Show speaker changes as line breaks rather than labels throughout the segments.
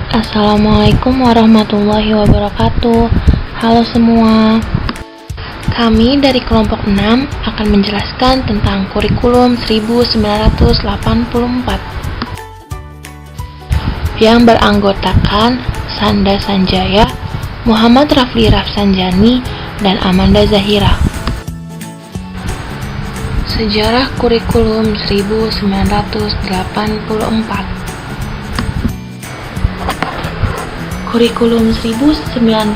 Assalamualaikum warahmatullahi wabarakatuh. Halo semua. Kami dari kelompok 6 akan menjelaskan tentang kurikulum 1984 yang beranggotakan Sanda Sanjaya, Muhammad Rafli Rafsanjani, dan Amanda Zahira. Sejarah kurikulum 1984. Kurikulum 1984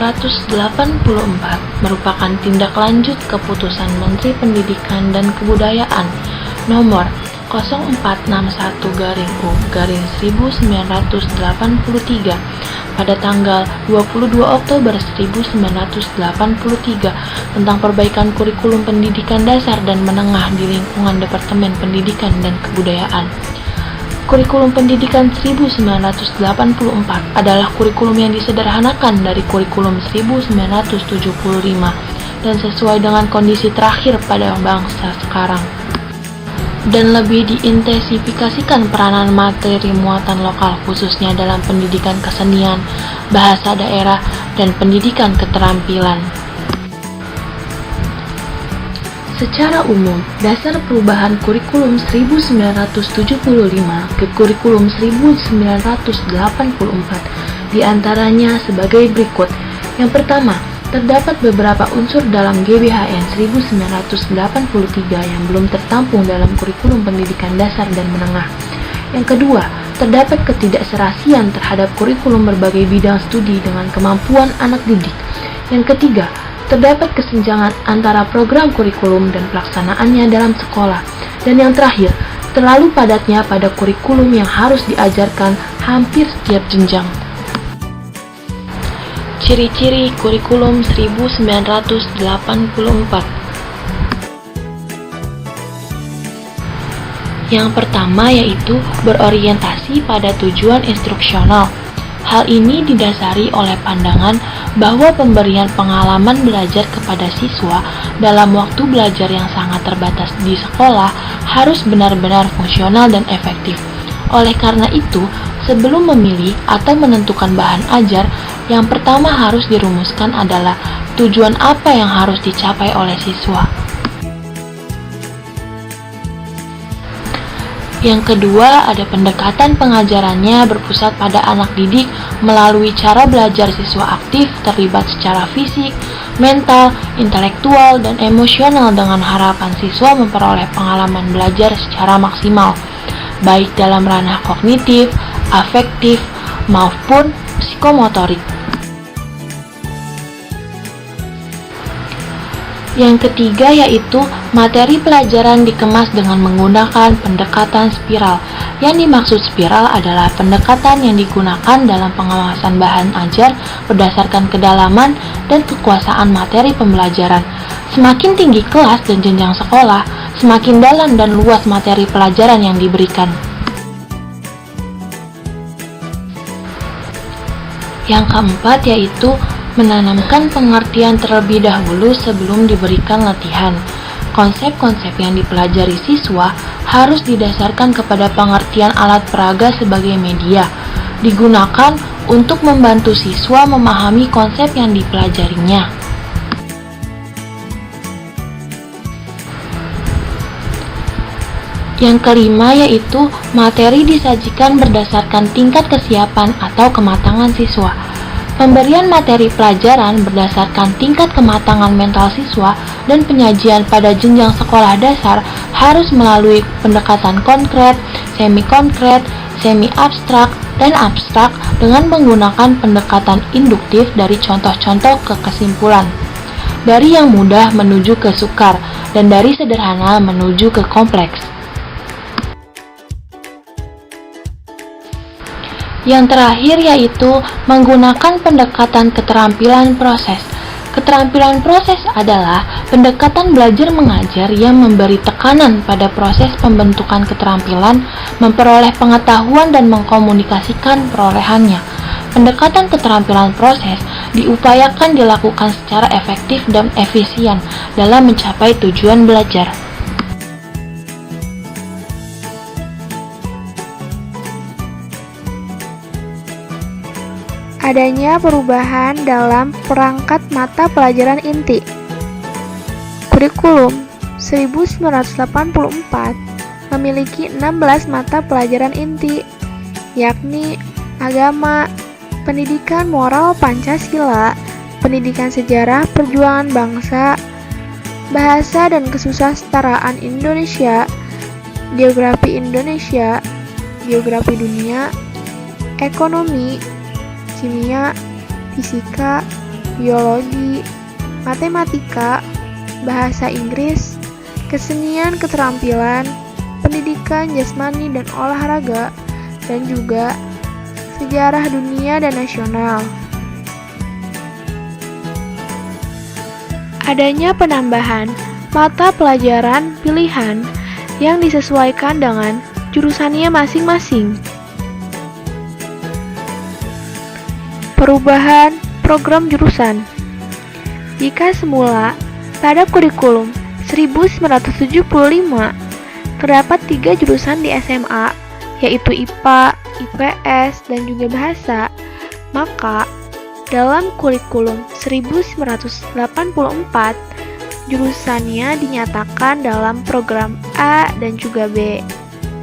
merupakan tindak lanjut keputusan Menteri Pendidikan dan Kebudayaan nomor 0461-U-1983 pada tanggal 22 Oktober 1983 tentang perbaikan kurikulum pendidikan dasar dan menengah di lingkungan Departemen Pendidikan dan Kebudayaan. Kurikulum pendidikan 1984 adalah kurikulum yang disederhanakan dari kurikulum 1975 dan sesuai dengan kondisi terakhir pada bangsa sekarang, dan lebih diintensifikasikan peranan materi muatan lokal khususnya dalam pendidikan kesenian, bahasa daerah, dan pendidikan keterampilan. Secara umum, dasar perubahan kurikulum 1975 ke kurikulum 1984 diantaranya sebagai berikut. Yang pertama, terdapat beberapa unsur dalam GBHN 1983 yang belum tertampung dalam kurikulum pendidikan dasar dan menengah. Yang kedua, terdapat ketidakserasian terhadap kurikulum berbagai bidang studi dengan kemampuan anak didik. Yang ketiga, terdapat kesenjangan antara program kurikulum dan pelaksanaannya dalam sekolah. Dan yang terakhir, terlalu padatnya pada kurikulum yang harus diajarkan hampir setiap jenjang. Ciri-ciri kurikulum 1984. Yang pertama yaitu berorientasi pada tujuan instruksional. Hal ini didasari oleh pandangan bahwa pemberian pengalaman belajar kepada siswa dalam waktu belajar yang sangat terbatas di sekolah harus benar-benar fungsional dan efektif. Oleh karena itu, sebelum memilih atau menentukan bahan ajar, yang pertama harus dirumuskan adalah tujuan apa yang harus dicapai oleh siswa. Yang kedua, ada pendekatan pengajarannya berpusat pada anak didik melalui cara belajar siswa aktif terlibat secara fisik, mental, intelektual, dan emosional dengan harapan siswa memperoleh pengalaman belajar secara maksimal, baik dalam ranah kognitif, afektif, maupun psikomotorik. Yang ketiga yaitu materi pelajaran dikemas dengan menggunakan pendekatan spiral. Yang dimaksud spiral adalah pendekatan yang digunakan dalam pengawasan bahan ajar berdasarkan kedalaman dan kekuasaan materi pembelajaran. Semakin tinggi kelas dan jenjang sekolah, semakin dalam dan luas materi pelajaran yang diberikan. Yang keempat yaitu menanamkan pengertian terlebih dahulu sebelum diberikan latihan. Konsep-konsep yang dipelajari siswa harus didasarkan kepada pengertian alat peraga sebagai media, digunakan untuk membantu siswa memahami konsep yang dipelajarinya. Yang kelima yaitu materi disajikan berdasarkan tingkat kesiapan atau kematangan siswa. Pemberian materi pelajaran berdasarkan tingkat kematangan mental siswa dan penyajian pada jenjang sekolah dasar harus melalui pendekatan konkret, semi-konkret, semi-abstrak, dan abstrak dengan menggunakan pendekatan induktif dari contoh-contoh ke kesimpulan. Dari yang mudah menuju ke sukar, dan dari sederhana menuju ke kompleks. Yang terakhir yaitu menggunakan pendekatan keterampilan proses. Keterampilan proses adalah pendekatan belajar mengajar yang memberi tekanan pada proses pembentukan keterampilan, memperoleh pengetahuan dan mengkomunikasikan perolehannya. Pendekatan keterampilan proses diupayakan dilakukan secara efektif dan efisien dalam mencapai tujuan belajar.
Adanya perubahan dalam perangkat mata pelajaran inti. Kurikulum 1984 memiliki 16 mata pelajaran inti, yakni agama, pendidikan moral Pancasila, pendidikan sejarah perjuangan bangsa, bahasa dan kesusastraan Indonesia, geografi Indonesia, geografi dunia, ekonomi, kimia, fisika, biologi, matematika, bahasa Inggris, kesenian keterampilan, pendidikan jasmani dan olahraga, dan juga sejarah dunia dan nasional. Adanya penambahan mata pelajaran pilihan yang disesuaikan dengan jurusannya masing-masing. Perubahan program jurusan. Jika semula pada kurikulum 1975 terdapat 3 jurusan di SMA, yaitu IPA, IPS, dan juga bahasa, maka dalam kurikulum 1984 jurusannya dinyatakan dalam program A dan juga B.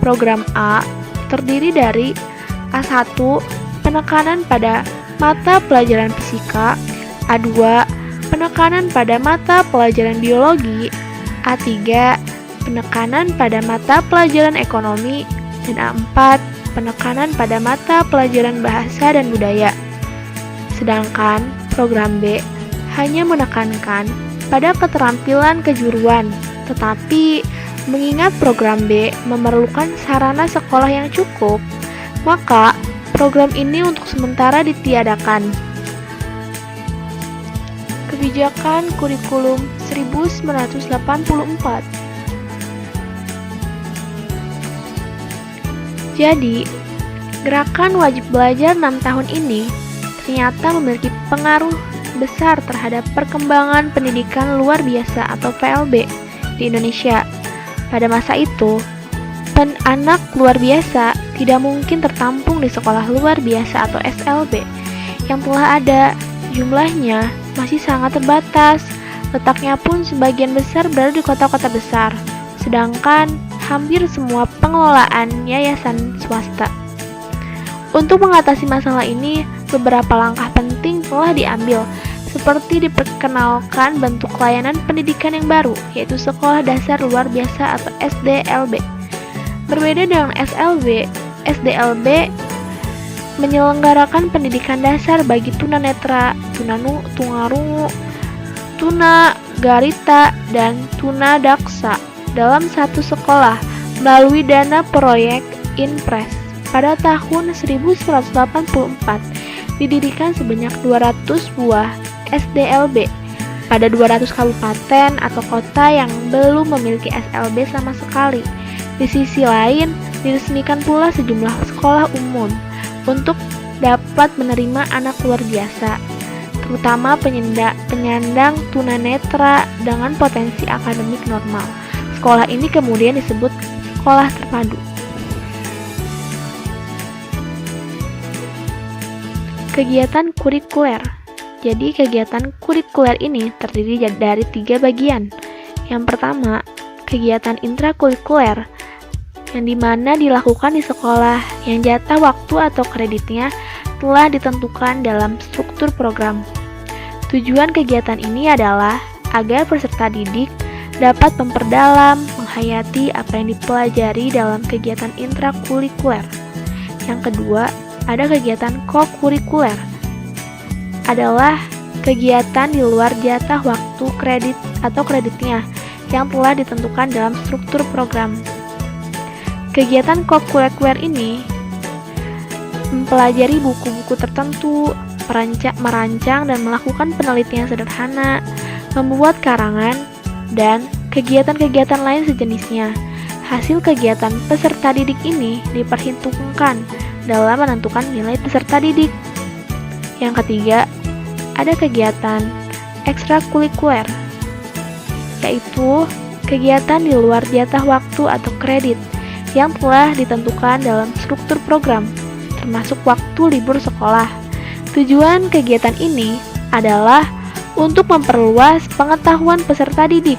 Program A terdiri dari A1 penekanan pada mata pelajaran fisika, A2 penekanan pada mata pelajaran biologi, A3 penekanan pada mata pelajaran ekonomi, dan A4 penekanan pada mata pelajaran bahasa dan budaya. Sedangkan program B hanya menekankan pada keterampilan kejuruan, tetapi mengingat program B memerlukan sarana sekolah yang cukup, maka program ini untuk sementara ditiadakan. Kebijakan kurikulum 1984. Jadi, gerakan wajib belajar 6 tahun ini ternyata memiliki pengaruh besar terhadap perkembangan pendidikan luar biasa atau PLB di Indonesia. Pada masa itu, anak luar biasa tidak mungkin tertampung di sekolah luar biasa atau SLB yang telah ada. Jumlahnya masih sangat terbatas, letaknya pun sebagian besar berada di kota-kota besar, sedangkan hampir semua pengelolaan yayasan swasta. Untuk mengatasi masalah ini, beberapa langkah penting telah diambil, seperti diperkenalkan bentuk layanan pendidikan yang baru, yaitu Sekolah Dasar Luar Biasa atau SDLB. Berbeda dengan SLB, SDLB menyelenggarakan pendidikan dasar bagi tunanetra, tunarungu, tunagarita, dan tunadaksa dalam satu sekolah melalui dana proyek Inpres. Pada tahun 1984, didirikan sebanyak 200 buah SDLB pada 200 kabupaten atau kota yang belum memiliki SLB sama sekali. Di sisi lain, diresmikan pula sejumlah sekolah umum untuk dapat menerima anak luar biasa, terutama penyandang tunanetra dengan potensi akademik normal. Sekolah ini kemudian disebut sekolah terpadu. Kegiatan kurikuler. Jadi kegiatan kurikuler ini terdiri dari 3 bagian. Yang pertama, kegiatan intrakurikuler, yang dimana dilakukan di sekolah, yang jatah waktu atau kreditnya telah ditentukan dalam struktur program. Tujuan kegiatan ini adalah agar peserta didik dapat memperdalam, menghayati apa yang dipelajari dalam kegiatan intrakurikuler. Yang kedua, ada kegiatan kokurikuler, adalah kegiatan di luar jatah waktu kredit atau kreditnya yang telah ditentukan dalam struktur program. Kegiatan kokurikuler ini mempelajari buku-buku tertentu, merancang dan melakukan penelitian sederhana, membuat karangan, dan kegiatan-kegiatan lain sejenisnya. Hasil kegiatan peserta didik ini diperhitungkan dalam menentukan nilai peserta didik. Yang ketiga, ada kegiatan ekstrakurikuler, yaitu kegiatan di luar jatah waktu atau kredit yang telah ditentukan dalam struktur program, termasuk waktu libur sekolah. Tujuan kegiatan ini adalah untuk memperluas pengetahuan peserta didik,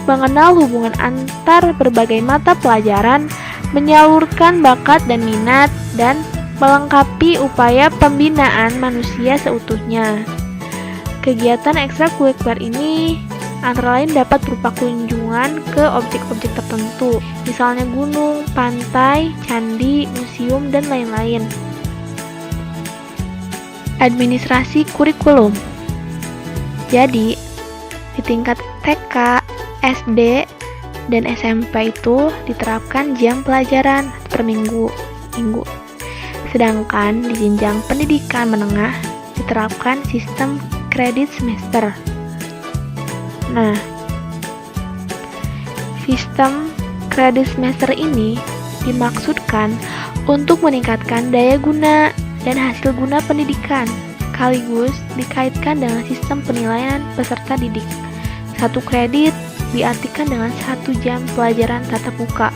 mengenal hubungan antar berbagai mata pelajaran, menyalurkan bakat dan minat, dan melengkapi upaya pembinaan manusia seutuhnya. Kegiatan ekstrakurikuler ini antara lain dapat berupa kunjungan ke objek-objek tertentu, misalnya gunung, pantai, candi, museum, dan lain-lain. Administrasi kurikulum. Jadi, di tingkat TK, SD, dan SMP itu diterapkan jam pelajaran per minggu. Sedangkan di jenjang pendidikan menengah diterapkan sistem kredit semester. Nah, sistem kredit semester ini dimaksudkan untuk meningkatkan daya guna dan hasil guna pendidikan, sekaligus dikaitkan dengan sistem penilaian peserta didik. Satu kredit diartikan dengan 1 jam pelajaran tatap muka,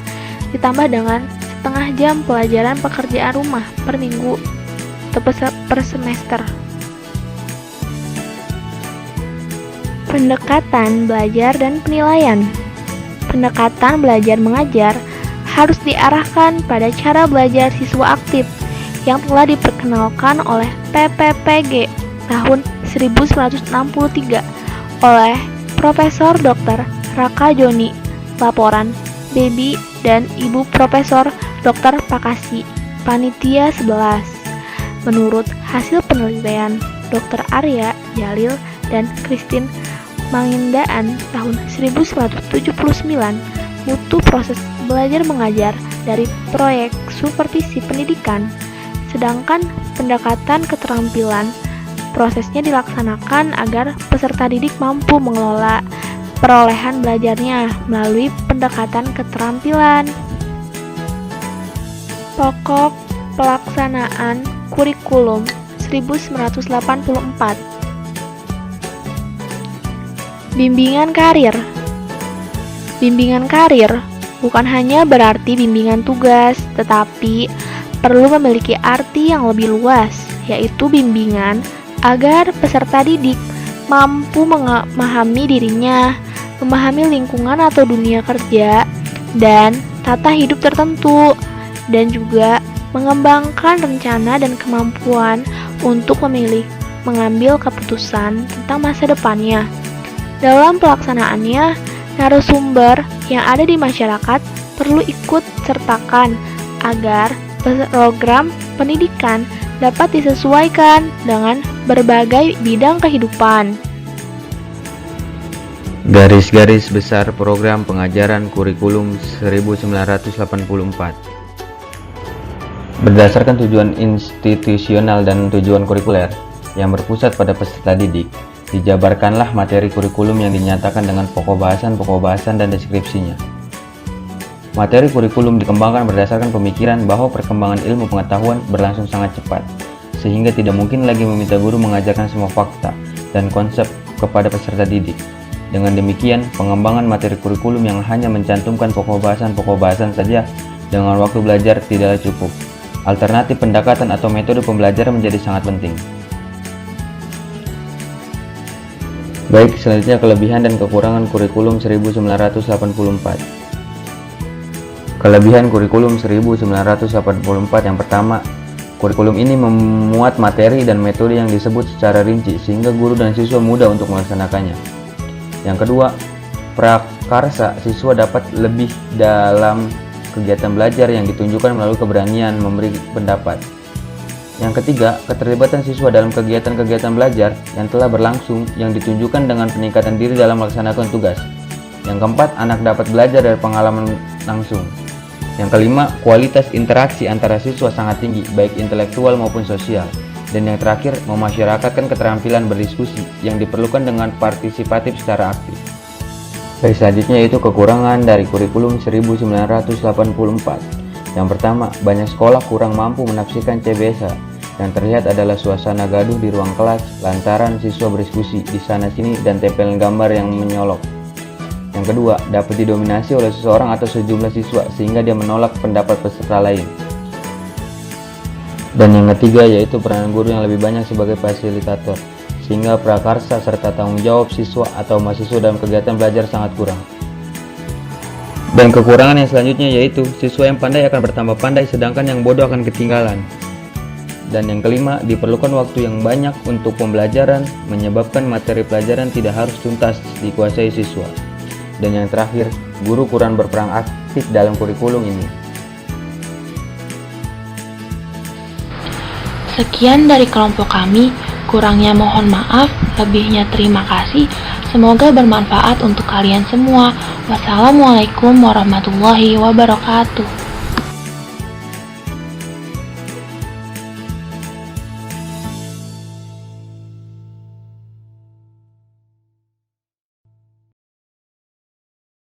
ditambah dengan setengah jam pelajaran pekerjaan rumah per minggu atau per semester. Pendekatan belajar dan penilaian. Pendekatan belajar mengajar harus diarahkan pada cara belajar siswa aktif yang telah diperkenalkan oleh PPPG tahun 1963 oleh Profesor Dr. Raka Joni, laporan Baby dan Ibu Profesor Dr. Pakasi, Panitia 11. Menurut hasil penelitian Dr. Arya Jalil dan Christine Mangindaan tahun 1979, mutu proses belajar mengajar dari proyek supervisi pendidikan, sedangkan pendekatan keterampilan prosesnya dilaksanakan agar peserta didik mampu mengelola perolehan belajarnya melalui pendekatan keterampilan. Pokok pelaksanaan kurikulum 1984. Bimbingan karir. Bimbingan karir bukan hanya berarti bimbingan tugas, tetapi perlu memiliki arti yang lebih luas, yaitu bimbingan agar peserta didik mampu memahami dirinya, memahami lingkungan atau dunia kerja, dan tata hidup tertentu, dan juga mengembangkan rencana dan kemampuan untuk mengambil keputusan tentang masa depannya. Dalam pelaksanaannya, narasumber yang ada di masyarakat perlu ikut sertakan agar program pendidikan dapat disesuaikan dengan berbagai bidang kehidupan.
Garis-garis besar program pengajaran kurikulum 1984. Berdasarkan tujuan institusional dan tujuan kurikuler yang berpusat pada peserta didik, dijabarkanlah materi kurikulum yang dinyatakan dengan pokok bahasan dan deskripsinya. Materi kurikulum dikembangkan berdasarkan pemikiran bahwa perkembangan ilmu pengetahuan berlangsung sangat cepat, sehingga tidak mungkin lagi meminta guru mengajarkan semua fakta dan konsep kepada peserta didik. Dengan demikian, pengembangan materi kurikulum yang hanya mencantumkan pokok bahasan saja dengan waktu belajar tidaklah cukup. Alternatif pendekatan atau metode pembelajaran menjadi sangat penting. Baik, selanjutnya kelebihan dan kekurangan kurikulum 1984. Kelebihan kurikulum 1984 yang pertama, kurikulum ini memuat materi dan metode yang disebut secara rinci sehingga guru dan siswa mudah untuk melaksanakannya. Yang kedua, prakarsa siswa dapat lebih dalam kegiatan belajar yang ditunjukkan melalui keberanian memberi pendapat. Yang ketiga, keterlibatan siswa dalam kegiatan-kegiatan belajar yang telah berlangsung yang ditunjukkan dengan peningkatan diri dalam melaksanakan tugas. Yang keempat, anak dapat belajar dari pengalaman langsung. Yang kelima, kualitas interaksi antara siswa sangat tinggi, baik intelektual maupun sosial. Dan yang terakhir, memasyarakatkan keterampilan berdiskusi yang diperlukan dengan partisipatif secara aktif. Baik, selanjutnya yaitu kekurangan dari kurikulum 1984. Yang pertama, banyak sekolah kurang mampu menafsirkan CBSA. Yang terlihat adalah suasana gaduh di ruang kelas lantaran siswa berdiskusi di sana-sini dan tempelan gambar yang menyolok. Yang kedua, dapat didominasi oleh seseorang atau sejumlah siswa sehingga dia menolak pendapat peserta lain. Dan yang ketiga yaitu peranan guru yang lebih banyak sebagai fasilitator, sehingga prakarsa serta tanggung jawab siswa atau mahasiswa dalam kegiatan belajar sangat kurang. Dan kekurangan yang selanjutnya yaitu siswa yang pandai akan bertambah pandai sedangkan yang bodoh akan ketinggalan. Dan yang kelima, diperlukan waktu yang banyak untuk pembelajaran, menyebabkan materi pelajaran tidak harus tuntas dikuasai siswa. Dan yang terakhir, guru kurang berperan aktif dalam kurikulum ini.
Sekian dari kelompok kami, kurangnya mohon maaf, lebihnya terima kasih. Semoga bermanfaat untuk kalian semua. Wassalamualaikum warahmatullahi wabarakatuh.